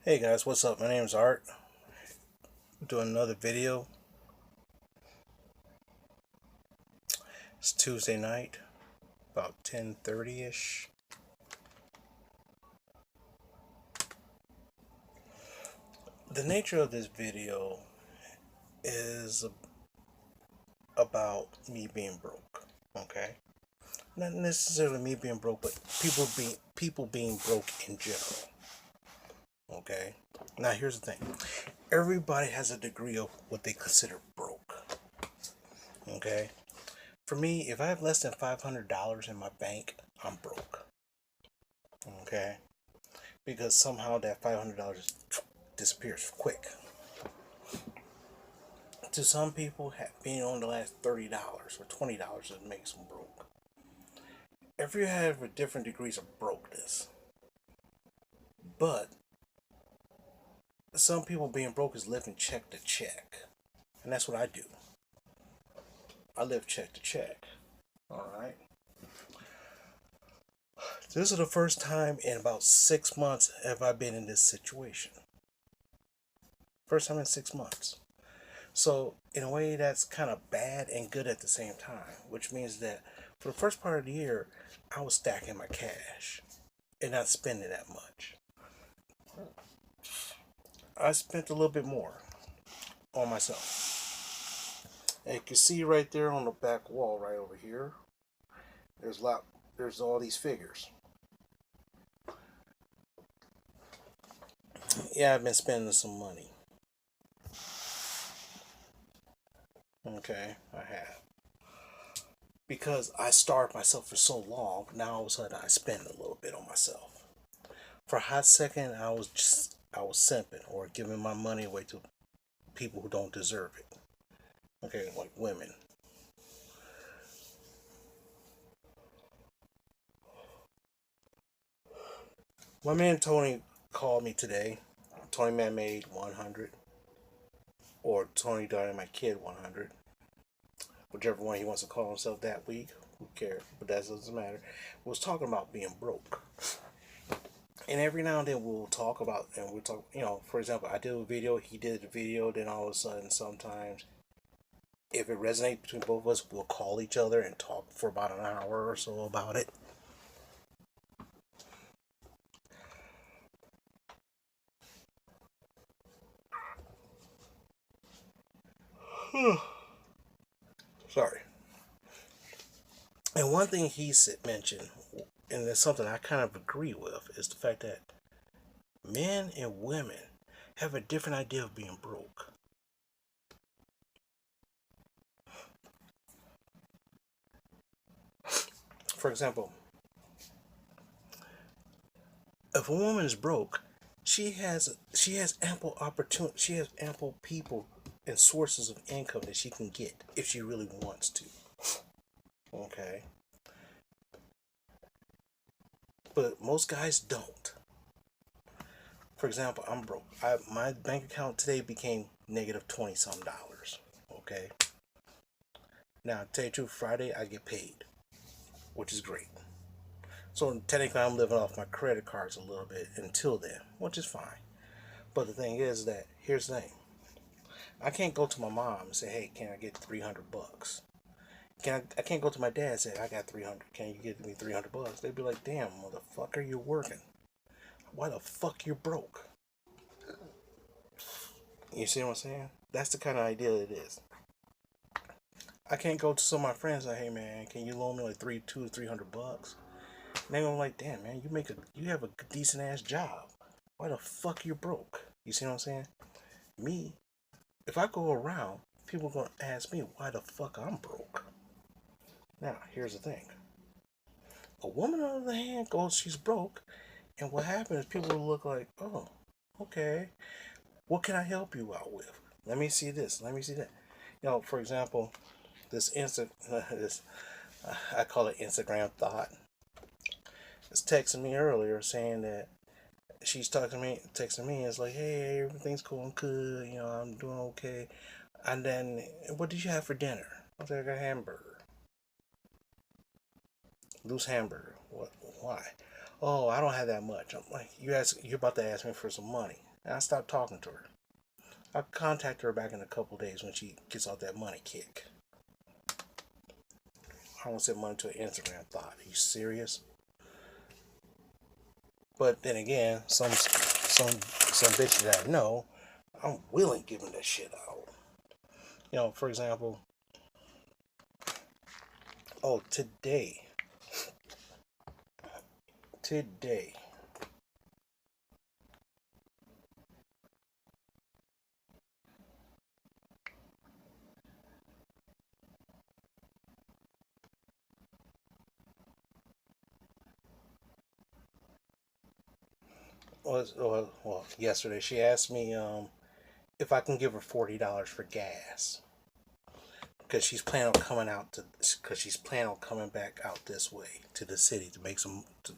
Hey guys, what's up? My name is Art. I'm doing another video. It's Tuesday night, about 10:30ish. The nature of this video is about me being broke. Okay, not necessarily me being broke, but people being broke in general. Okay. Now here's the thing. Everybody has a degree of what they consider broke. Okay. For me, if I have less than $500 in my bank, I'm broke. Okay, because somehow that $500 disappears quick. To some people, being on the last $30 or $20 just makes them broke. Every have different degrees of brokenness, but some people being broke is living check to check, and that's what I do. I live check to check. All right. This is the first time in about 6 months have I been in this situation. First time in 6 months. So in a way, that's kind of bad and good at the same time, which means that for the first part of the year, I was stacking my cash and not spending that much. I spent a little bit more on myself. And you can see right there on the back wall, right over here, there's a lot. There's all these figures. Yeah, I've been spending some money. Okay, I have. Because I starved myself for so long, now all of a sudden I spend a little bit on myself. For a hot second, I was simping or giving my money away to people who don't deserve it. Okay, like women. My man Tony called me today. Tony Man made 100, or Tony Dynamite Kid 100, whichever one he wants to call himself that week. Who cares? But that doesn't matter. We was talking about being broke. And every now and then we'll talk about, and we'll talk, for example, I did a video, he did a video, then all of a sudden sometimes if it resonates between both of us, we'll call each other and talk for about an hour or so about it. Sorry. And one thing he mentioned, and it's something I kind of agree with, is the fact that men and women have a different idea of being broke. For example, if a woman is broke, she has ample opportunity, she has ample people and sources of income that she can get if she really wants to. Okay, but most guys don't. For example, I'm broke. My bank account today became negative 20 some dollars. Okay, now to tell you the truth, Friday I get paid, which is great. So technically, I'm living off my credit cards a little bit until then, which is fine. But the thing is that here's the thing: I can't go to my mom and say, "Hey, can I get 300 bucks?" I can't go to my dad and say, "I got 300. Can you give me 300 bucks?" They'd be like, "Damn, motherfucker, you're working. Why the fuck you broke?" You see what I'm saying? That's the kind of idea it is. I can't go to some of my friends and say, "Hey man, can you loan me like 300 to 300 bucks?" And they're gonna be like, "Damn man, you have a decent ass job. Why the fuck you broke?" You see what I'm saying? Me, if I go around, people are gonna ask me why the fuck I'm broke. Now, here's the thing. A woman, on the other hand, goes, she's broke, and what happens is people will look like, oh, okay, what can I help you out with? Let me see this. Let me see that. For example, this I call it Instagram thought. It's texting me earlier saying that she's texting me. It's like, hey, everything's cool and good. I'm doing okay. And then, what did you have for dinner? I was like, I got a hamburger, loose hamburger. What? Why? Oh, I don't have that much. I'm like, you're about to ask me for some money. And I stopped talking to her. I'll contact her back in a couple days when she gets off that money kick. I won't send money to an Instagram thought. Are you serious? But then again, some bitch that I know, I'm willing giving that shit out. You know, for example, oh today well yesterday she asked me if I can give her $40 for gas because she's planning on coming out to because she's planning on coming back out this way to the city to make some to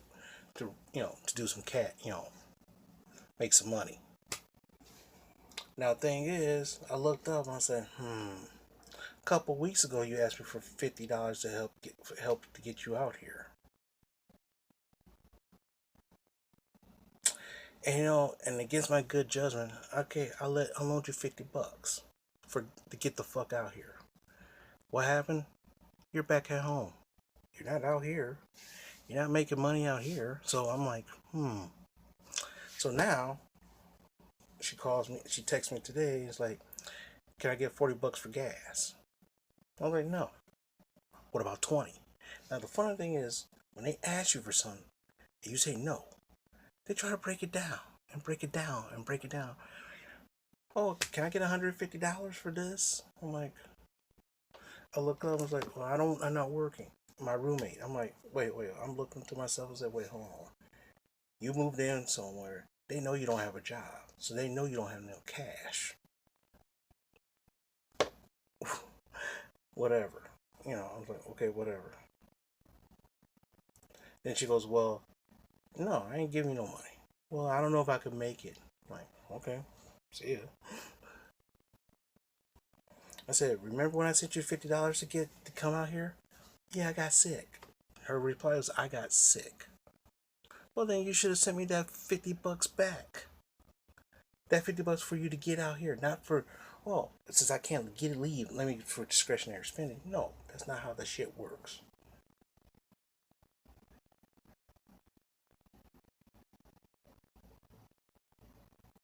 to do some make some money. Now the thing is, I looked up and I said, a couple weeks ago you asked me for $50 to help to get you out here. And and against my good judgment, okay, I'll loan you $50 for to get the fuck out here. What happened? You're back at home. You're not out here. You're not making money out here. So I'm like, So now she calls me. She texts me today. It's like, can I get $40 for gas? I was like, no. What about 20? Now the funny thing is, when they ask you for something, and you say no, they try to break it down and break it down and break it down. Oh, can I get $150 for this? I'm like, I look up. I was like, well, I'm not working. My roommate. I'm like, wait. I'm looking to myself and said, wait, hold on. You moved in somewhere. They know you don't have a job, so they know you don't have no cash. Whatever. I was like, okay, whatever. Then she goes, well, no, I ain't giving you no money. Well, I don't know if I could make it. I'm like, okay, see ya. I said, remember when I sent you $50 to come out here? Yeah, I got sick. Her reply was, I got sick. Well, then you should have sent me that $50 back. That $50 for you to get out here, not for, well, since I can't get leave, let me for discretionary spending. No, that's not how the shit works.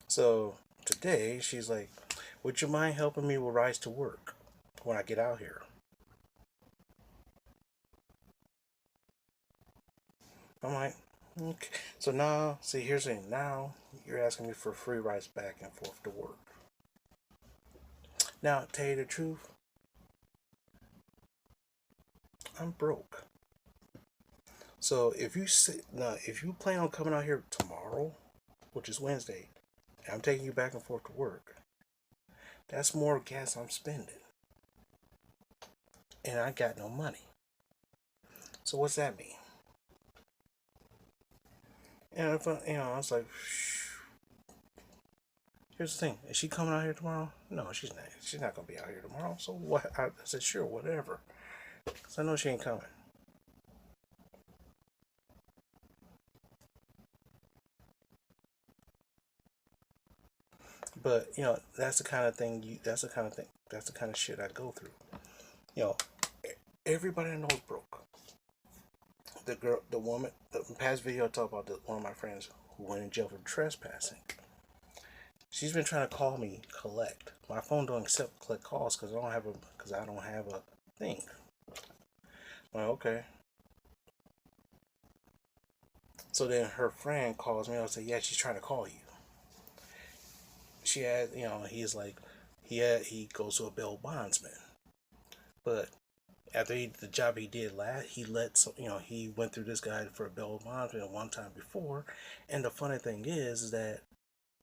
So today she's like, would you mind helping me with rides to work when I get out here? I'm like, okay. So now, see, here's the thing. Now you're asking me for free rides back and forth to work. Now, tell you the truth, I'm broke. So if you plan on coming out here tomorrow, which is Wednesday, and I'm taking you back and forth to work, that's more gas I'm spending, and I got no money. So what's that mean? And if I was like, shh. Here's the thing: is she coming out here tomorrow? No, she's not. She's not gonna be out here tomorrow. So what? I said, sure, whatever, because I know she ain't coming. But that's the kind of thing. That's the kind of thing. That's the kind of shit I go through. You know, everybody I know is broke. The girl, the woman, the past video I talked about one of my friends who went in jail for trespassing. She's been trying to call me collect. My phone don't accept collect calls because I don't have a thing. Well, okay. So then her friend calls me. I say, yeah, she's trying to call you. She had, he's like, he goes to a bail bondsman, but after the job he did last, he let some, he went through this guy for a bail bondsman one time before, and the funny thing is that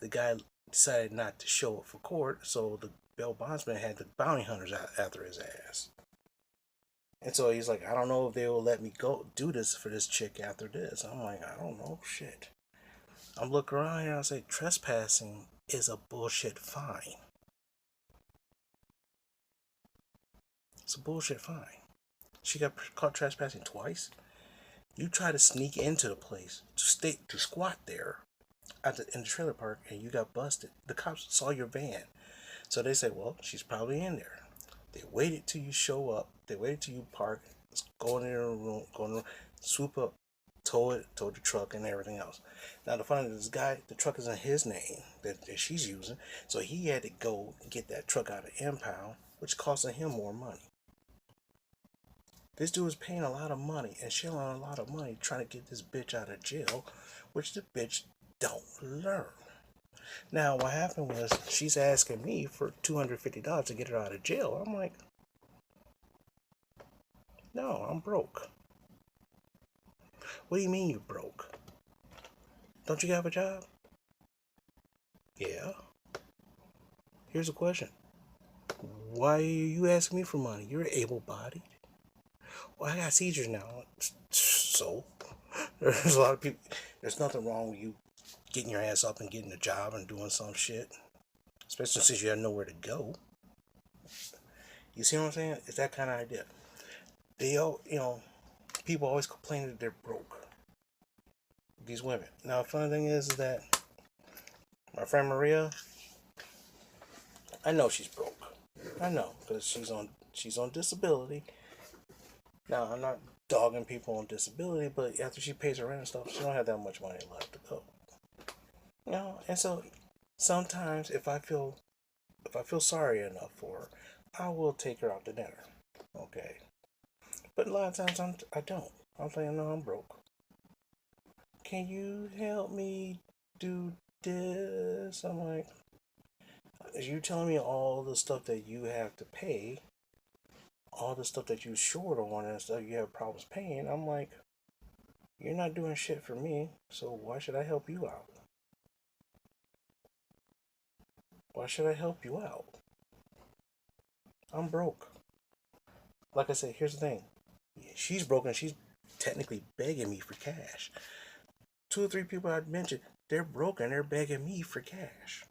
the guy decided not to show up for court, so the bail bondsman had the bounty hunters after his ass. And so he's like, I don't know if they will let me go do this for this chick after this. I'm like, I don't know, shit. I'm looking around here and I say, trespassing is a bullshit fine. It's a bullshit fine. She got caught trespassing twice. You try to sneak into the place to squat there. in the trailer park and you got busted. The cops saw your van. So they said, well, she's probably in there. They waited till you show up. They waited till you park, go in the room, swoop up, tow the truck and everything else. Now the funny is, this guy, the truck is in his name that she's using, so he had to go get that truck out of impound, which costing him more money. This dude is paying a lot of money and shelling a lot of money trying to get this bitch out of jail, which the bitch don't learn. Now what happened was she's asking me for $250 to get her out of jail. I'm like, no, I'm broke. What do you mean you broke? Don't you have a job? Yeah. Here's a question. Why are you asking me for money? You're able-bodied. Well, I got seizures now. So, there's a lot of people. There's nothing wrong with you getting your ass up and getting a job and doing some shit. Especially since you have nowhere to go. You see what I'm saying? It's that kind of idea. They all, people always complain that they're broke. These women. Now, the funny thing is that my friend Maria, I know she's broke. I know, because she's on disability. Now, I'm not dogging people on disability, but after she pays her rent and stuff, she don't have that much money left to go. And so sometimes if I feel sorry enough for her, I will take her out to dinner. Okay. But a lot of times I don't. I'm saying, no, I'm broke. Can you help me do this? I'm like, you telling me all the stuff that you have to pay, all the stuff that you short on and stuff you have problems paying. I'm like, you're not doing shit for me, so why should I help you out? Why should I help you out? I'm broke. Like I said, here's the thing. She's broken. She's technically begging me for cash. 2 or 3 people I'd mentioned, they're broken. They're begging me for cash.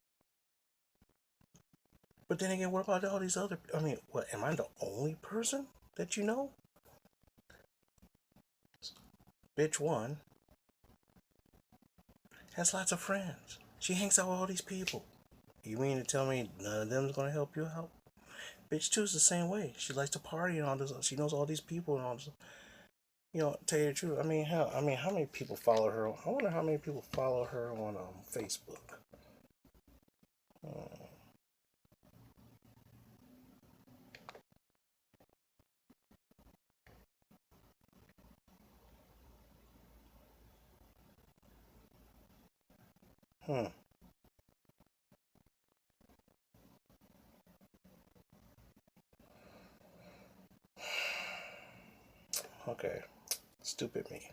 But then again, what about all these other... I mean, what, am I the only person that you know? Bitch 1 has lots of friends. She hangs out with all these people. You mean to tell me none of them is going to help you out? Bitch 2 is the same way. She likes to party and all this. She knows all these people and all this. Tell you the truth. I mean, how many people follow her? I wonder how many people follow her on Facebook. Hmm. Okay. Stupid me.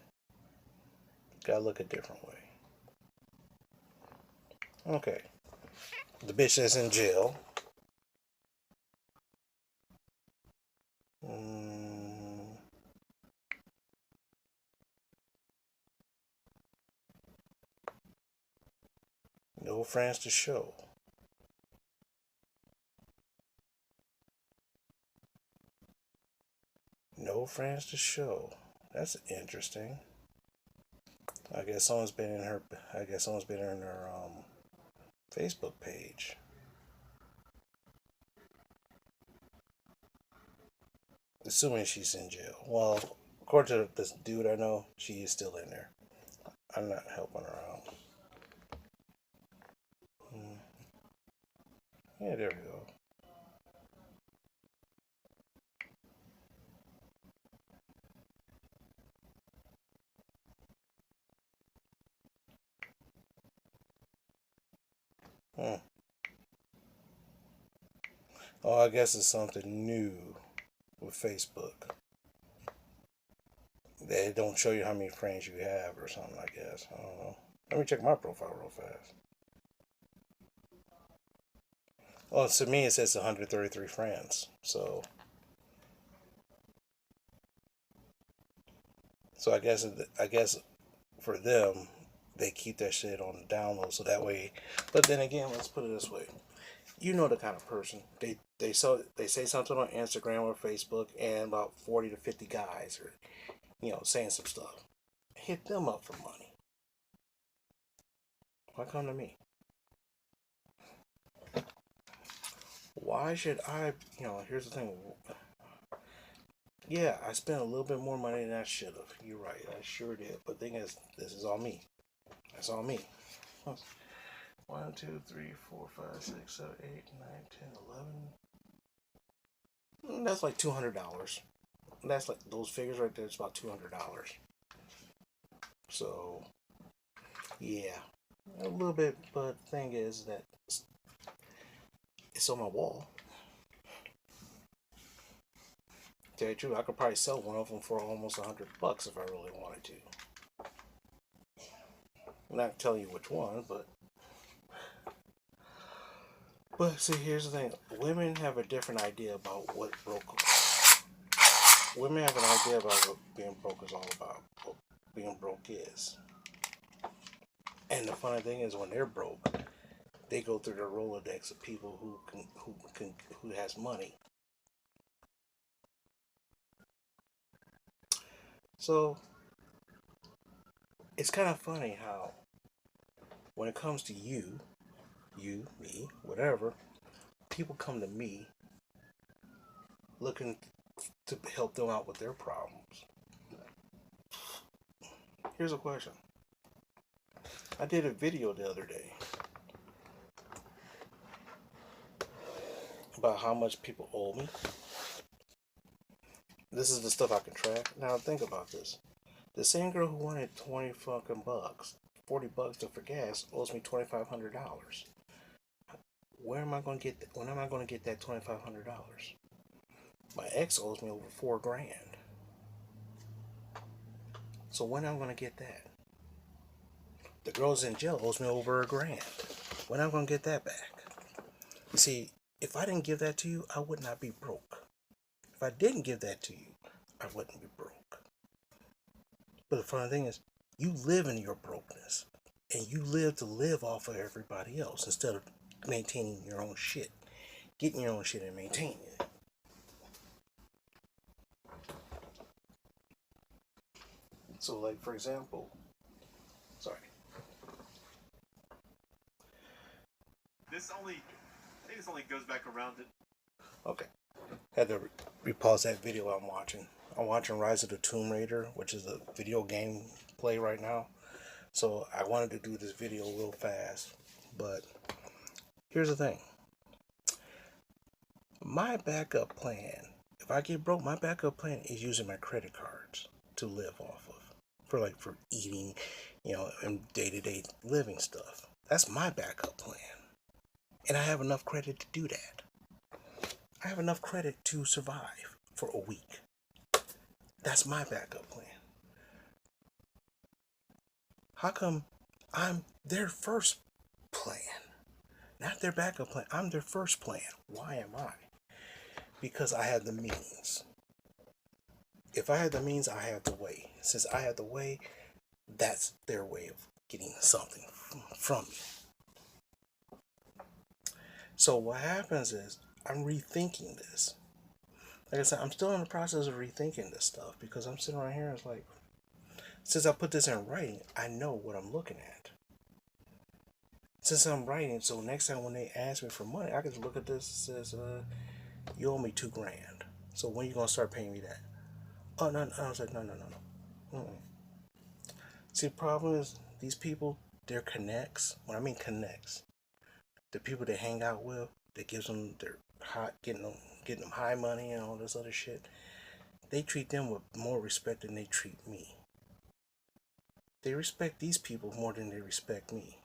Gotta look a different way. Okay. The bitch that's in jail. No friends to show. No friends to show. That's interesting. I guess someone's been in her. Facebook page. Assuming she's in jail. Well, according to this dude I know, she is still in there. I'm not helping her out. Yeah, there we go. Hmm. Oh, I guess it's something new with Facebook. They don't show you how many friends you have or something, I guess. I don't know. Let me check my profile real fast. Well, to me it says 133 friends. So I guess for them they keep that shit on the download so that way. But then again, let's put it this way. You know the kind of person they say something on Instagram or Facebook, and about 40 to 50 guys are saying some stuff. Hit them up for money. Why come to me? Why should I, here's the thing. Yeah, I spent a little bit more money than I should have. You're right, I sure did. But the thing is, this is all me. That's all me. 1, 2, 3, 4, 5, 6, 7, 8, 9, 10, 11. That's like $200. That's like those figures right there. It's about $200. So, yeah, a little bit. But the thing is that it's on my wall. Tell you the truth, I could probably sell one of them for almost $100 if I really wanted to. I'm not telling you which one, but see, here's the thing: women have a different idea about what broke. Women have an idea about what being broke is all about. What being broke is. And the funny thing is, when they're broke, they go through their Rolodex of people who has money. So it's kind of funny how when it comes to you, me, whatever, people come to me looking to help them out with their problems. Here's a question. I did a video the other day about how much people owe me. This is the stuff I can track. Now think about this. The same girl who wanted 20 fucking bucks, $40 for gas, owes me $2,500. Where am I going to get that? When am I going to get that $2,500? My ex owes me over $4,000. So when am I going to get that? The girl's in jail owes me over $1,000. When am I going to get that back? You see, if I didn't give that to you, I would not be broke. If I didn't give that to you, I wouldn't be broke. But the funny thing is, you live in your brokenness, and you live to live off of everybody else instead of maintaining your own shit, getting your own shit and maintaining it. So, like, for example, sorry. I think this only goes back around it. Okay. Had to repause that video I'm watching. I'm watching Rise of the Tomb Raider, which is a video game play right now. So I wanted to do this video real fast. But here's the thing. My backup plan, if I get broke, my backup plan is using my credit cards to live off of. For eating, and day-to-day living stuff. That's my backup plan. And I have enough credit to do that. I have enough credit to survive for a week. That's my backup plan. How come I'm their first plan? Not their backup plan. I'm their first plan. Why am I? Because I have the means. If I had the means, I have the way. Since I have the way, that's their way of getting something from me. So what happens is, I'm rethinking this. Like I said, I'm still in the process of rethinking this stuff because I'm sitting right here and it's like, since I put this in writing, I know what I'm looking at. Since I'm writing, so next time when they ask me for money, I can just look at this. It says, you owe me $2,000. So when you gonna start paying me that? Oh no! I was like, no. See, the problem is these people, they're connects. When I mean connects, the people they hang out with, that gives them their hot, getting them high money and all this other shit. They treat them with more respect than they treat me. They respect these people more than they respect me.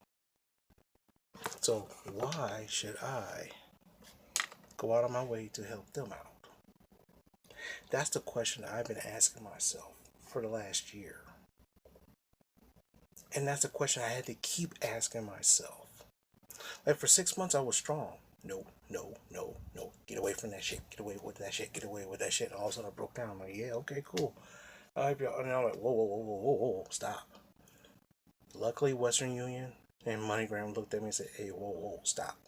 So why should I go out of my way to help them out? That's the question I've been asking myself for the last year. And that's a question I had to keep asking myself. Like for 6 months I was strong. No. Get away from that shit. Get away with that shit. And all of a sudden I broke down. I'm like, yeah, okay, cool. And I'm like, whoa, stop. Luckily, Western Union and MoneyGram looked at me and said, hey, whoa, stop.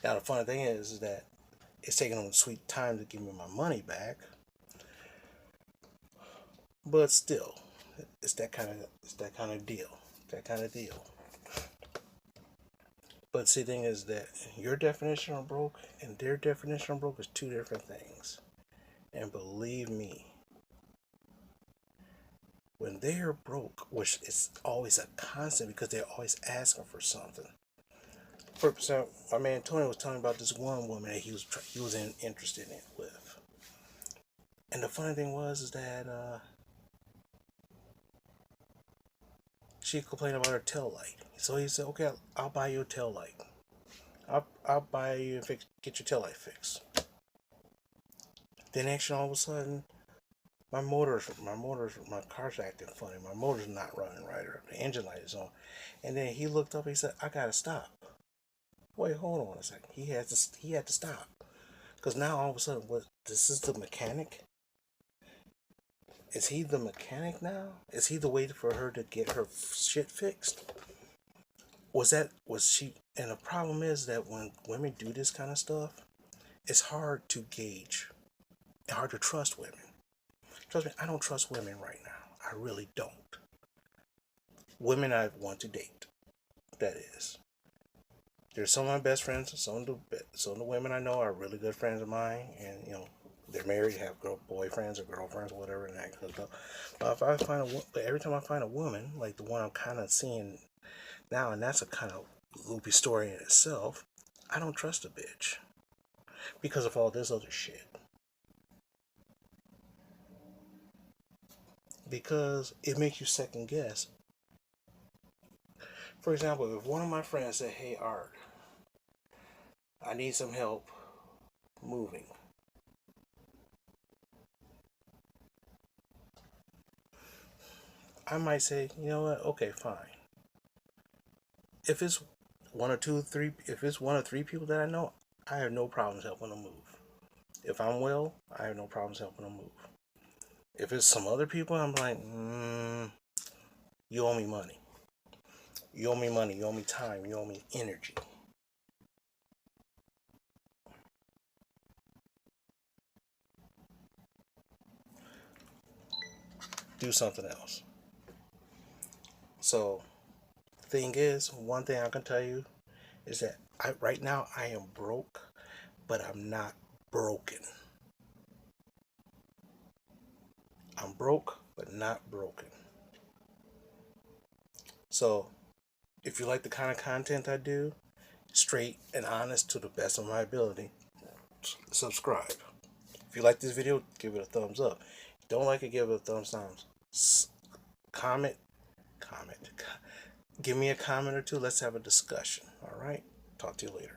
Now the funny thing is that it's taking them sweet time to give me my money back. But still, it's that kind of deal. That kind of deal. But see, the thing is that your definition of broke and their definition of broke is two different things. And believe me, when they're broke, which is always a constant because they're always asking for something. For example, my man Tony was telling me about this one woman that he was interested in with. And the funny thing was is that she complained about her tail light. So he said, "Okay, I'll buy you a tail light. I'll buy you and get your tail light fixed." Then action all of a sudden, my car's acting funny. My motor's not running right, or the engine light is on. And then he looked up and he said, "I gotta stop." Wait, hold on a second. He had to stop because now all of a sudden, what? This is the mechanic. Is he the mechanic now? Is he the way for her to get her shit fixed? Was she? And the problem is that when women do this kind of stuff, it's hard to gauge. It's hard to trust women. Trust me, I don't trust women right now. I really don't. Women I want to date. That is. There's some of my best friends. Some of the women I know are really good friends of mine, and they're married, have boyfriends or girlfriends, or whatever, and that kind of stuff. But every time I find a woman like the one I'm kind of seeing now, and that's a kind of loopy story in itself, I don't trust a bitch because of all this other shit. Because it makes you second guess. For example, if one of my friends said, "Hey Art, I need some help moving," I might say, "You know what? Okay, fine." If it's if it's one or three people that I know, I have no problems helping them move. If I'm well, I have no problems helping them move. If it's some other people, I'm like, you owe me money. You owe me money. You owe me time. You owe me energy. Do something else. So, one thing I can tell you is that right now I am broke, but I'm not broken. I'm broke, but not broken. So, if you like the kind of content I do, straight and honest to the best of my ability, subscribe. If you like this video, give it a thumbs up. Don't like it, give it a thumbs down. Comment, comment. Give me a comment or two. Let's have a discussion. All right? Talk to you later.